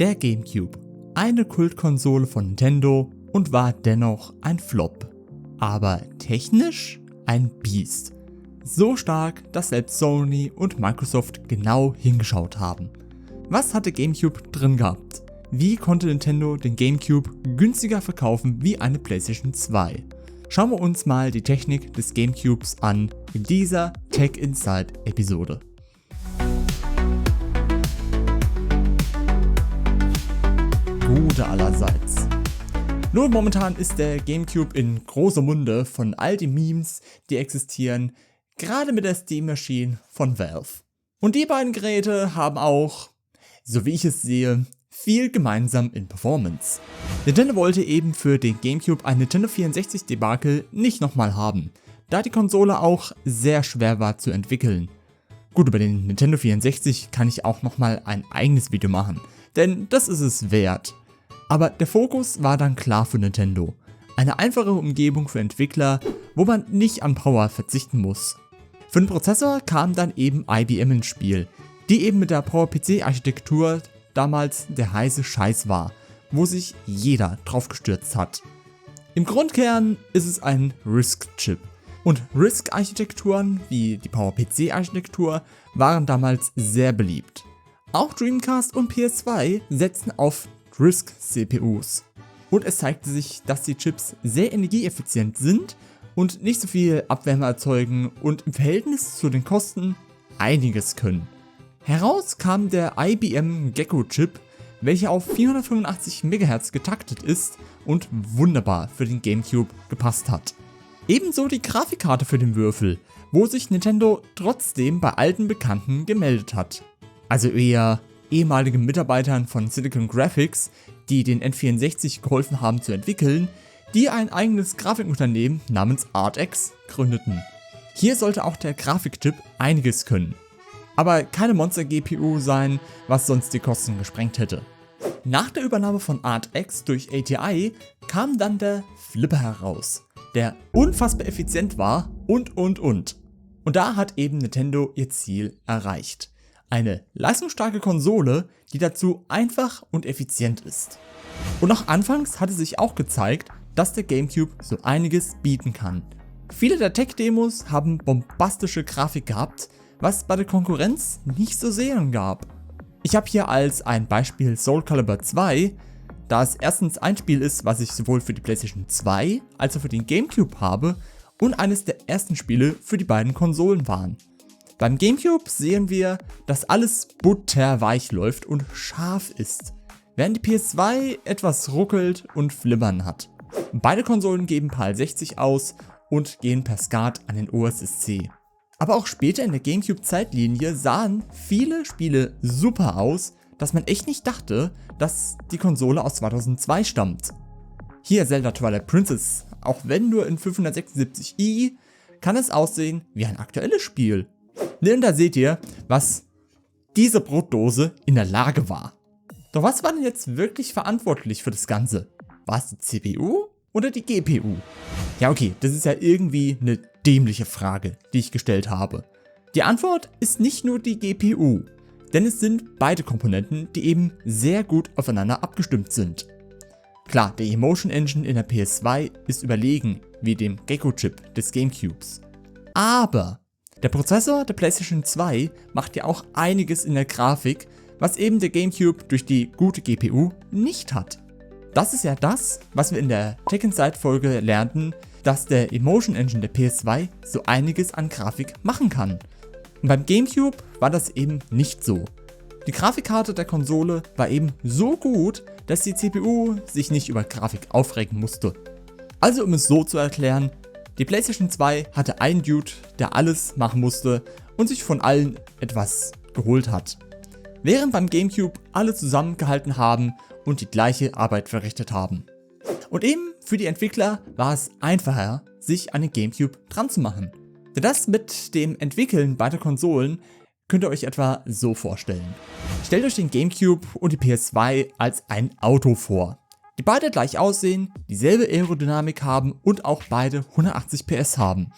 Der GameCube, eine Kultkonsole von Nintendo und war dennoch ein Flop. Aber technisch ein Biest. So stark, dass selbst Sony und Microsoft genau hingeschaut haben. Was hatte GameCube drin gehabt? Wie konnte Nintendo den GameCube günstiger verkaufen wie eine PlayStation 2? Schauen wir uns mal die Technik des GameCubes an in dieser Tech Insight Episode. Gute allerseits. Nur momentan ist der GameCube in großer Munde von all den Memes, die existieren, gerade mit der Steam Machine von Valve. Und die beiden Geräte haben auch, so wie ich es sehe, viel gemeinsam in Performance. Nintendo wollte eben für den GameCube ein Nintendo 64 Debakel nicht nochmal haben, da die Konsole auch sehr schwer war zu entwickeln. Gut, über den Nintendo 64 kann ich auch nochmal ein eigenes Video machen, denn das ist es wert. Aber der Fokus war dann klar für Nintendo. Eine einfache Umgebung für Entwickler, wo man nicht an Power verzichten muss. Für den Prozessor kam dann eben IBM ins Spiel, die eben mit der PowerPC-Architektur damals der heiße Scheiß war, wo sich jeder drauf gestürzt hat. Im Grundkern ist es ein RISC-Chip. Und RISC-Architekturen wie die PowerPC-Architektur waren damals sehr beliebt. Auch Dreamcast und PS2 setzten auf RISC-CPUs. Und es zeigte sich, dass die Chips sehr energieeffizient sind und nicht so viel Abwärme erzeugen und im Verhältnis zu den Kosten einiges können. Heraus kam der IBM Gecko-Chip, welcher auf 485 MHz getaktet ist und wunderbar für den GameCube gepasst hat. Ebenso die Grafikkarte für den Würfel, wo sich Nintendo trotzdem bei alten Bekannten gemeldet hat. Also eher ehemaligen Mitarbeitern von Silicon Graphics, die den N64 geholfen haben zu entwickeln, die ein eigenes Grafikunternehmen namens ArtX gründeten. Hier sollte auch der Grafikchip einiges können. Aber keine Monster-GPU sein, was sonst die Kosten gesprengt hätte. Nach der Übernahme von ArtX durch ATI kam dann der Flipper heraus, der unfassbar effizient war und. Und da hat eben Nintendo ihr Ziel erreicht. Eine leistungsstarke Konsole, die dazu einfach und effizient ist. Und auch anfangs hatte sich auch gezeigt, dass der GameCube so einiges bieten kann. Viele der Tech-Demos haben bombastische Grafik gehabt, was bei der Konkurrenz nicht so sehen gab. Ich habe hier als ein Beispiel Soul Calibur 2, da es erstens ein Spiel ist, was ich sowohl für die PlayStation 2 als auch für den GameCube habe und eines der ersten Spiele für die beiden Konsolen waren. Beim GameCube sehen wir, dass alles butterweich läuft und scharf ist, während die PS2 etwas ruckelt und flimmern hat. Beide Konsolen geben PAL 60 aus und gehen per SCART an den OSSC. Aber auch später in der GameCube-Zeitlinie sahen viele Spiele super aus, dass man echt nicht dachte, dass die Konsole aus 2002 stammt. Hier Zelda Twilight Princess, auch wenn nur in 576i, kann es aussehen wie ein aktuelles Spiel. Und da seht ihr, was diese Brotdose in der Lage war. Doch was war denn jetzt wirklich verantwortlich für das Ganze? War es die CPU oder die GPU? Ja okay, das ist ja irgendwie eine dämliche Frage, die ich gestellt habe. Die Antwort ist nicht nur die GPU, denn es sind beide Komponenten, die eben sehr gut aufeinander abgestimmt sind. Klar, der Emotion Engine in der PS2 ist überlegen wie dem Gecko-Chip des GameCubes. Aber der Prozessor der PlayStation 2 macht ja auch einiges in der Grafik, was eben der GameCube durch die gute GPU nicht hat. Das ist ja das, was wir in der Tech Insight Folge lernten, dass der Emotion Engine der PS2 so einiges an Grafik machen kann. Und beim GameCube war das eben nicht so. Die Grafikkarte der Konsole war eben so gut, dass die CPU sich nicht über Grafik aufregen musste. Also um es so zu erklären, die PlayStation 2 hatte einen Dude, der alles machen musste und sich von allen etwas geholt hat. Während beim GameCube alle zusammengehalten haben und die gleiche Arbeit verrichtet haben. Und eben für die Entwickler war es einfacher, sich an den GameCube dran zu machen. Denn das mit dem Entwickeln beider Konsolen könnt ihr euch etwa so vorstellen. Stellt euch den GameCube und die PS2 als ein Auto vor, die beide gleich aussehen, dieselbe Aerodynamik haben und auch beide 180 PS haben.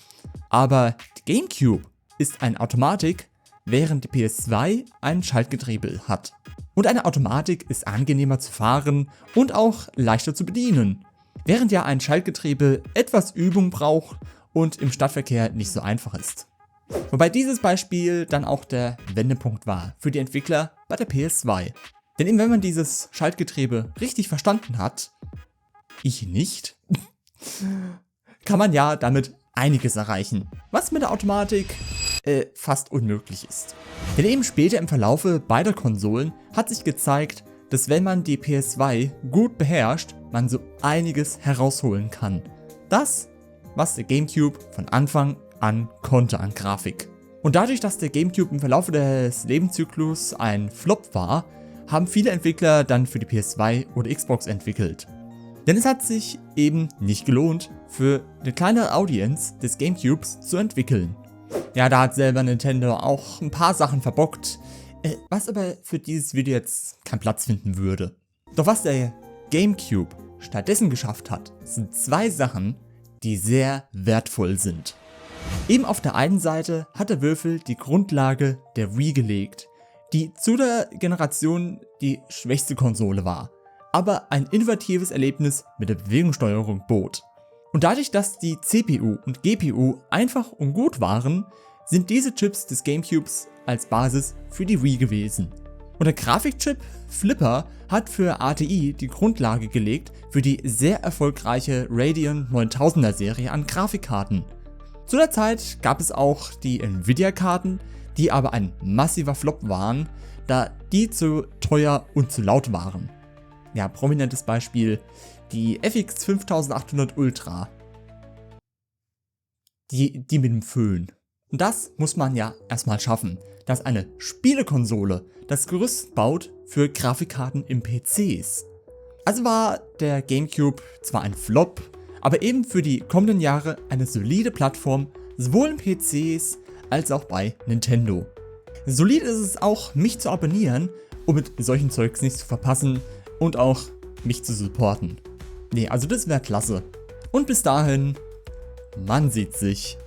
Aber die GameCube ist eine Automatik, während die PS2 ein Schaltgetriebe hat. Und eine Automatik ist angenehmer zu fahren und auch leichter zu bedienen, während ja ein Schaltgetriebe etwas Übung braucht und im Stadtverkehr nicht so einfach ist. Wobei dieses Beispiel dann auch der Wendepunkt war für die Entwickler bei der PS2. Denn eben wenn man dieses Schaltgetriebe richtig verstanden hat, ich nicht, kann man ja damit einiges erreichen, was mit der Automatik fast unmöglich ist. Denn eben später im Verlaufe beider Konsolen hat sich gezeigt, dass wenn man die PS2 gut beherrscht, man so einiges herausholen kann. Das, was der GameCube von Anfang an konnte an Grafik. Und dadurch, dass der GameCube im Verlaufe des Lebenszyklus ein Flop war, haben viele Entwickler dann für die PS2 oder Xbox entwickelt. Denn es hat sich eben nicht gelohnt, für eine kleinere Audience des GameCubes zu entwickeln. Ja, da hat selber Nintendo auch ein paar Sachen verbockt, was aber für dieses Video jetzt keinen Platz finden würde. Doch was der GameCube stattdessen geschafft hat, sind zwei Sachen, die sehr wertvoll sind. Eben auf der einen Seite hat der Würfel die Grundlage der Wii gelegt, die zu der Generation die schwächste Konsole war, aber ein innovatives Erlebnis mit der Bewegungssteuerung bot. Und dadurch, dass die CPU und GPU einfach und gut waren, sind diese Chips des GameCubes als Basis für die Wii gewesen. Und der Grafikchip Flipper hat für ATI die Grundlage gelegt für die sehr erfolgreiche Radeon 9000er Serie an Grafikkarten. Zu der Zeit gab es auch die Nvidia-Karten, die aber ein massiver Flop waren, da die zu teuer und zu laut waren. Ja, prominentes Beispiel, die FX 5800 Ultra. Die mit dem Föhn. Und das muss man ja erstmal schaffen, dass eine Spielekonsole das Gerüst baut für Grafikkarten im PCs. Also war der GameCube zwar ein Flop, aber eben für die kommenden Jahre eine solide Plattform, sowohl in PCs als auch bei Nintendo. Solid ist es auch, mich zu abonnieren, um mit solchen Zeugs nichts zu verpassen und auch mich zu supporten. Nee, also das wäre klasse. Und bis dahin, man sieht sich.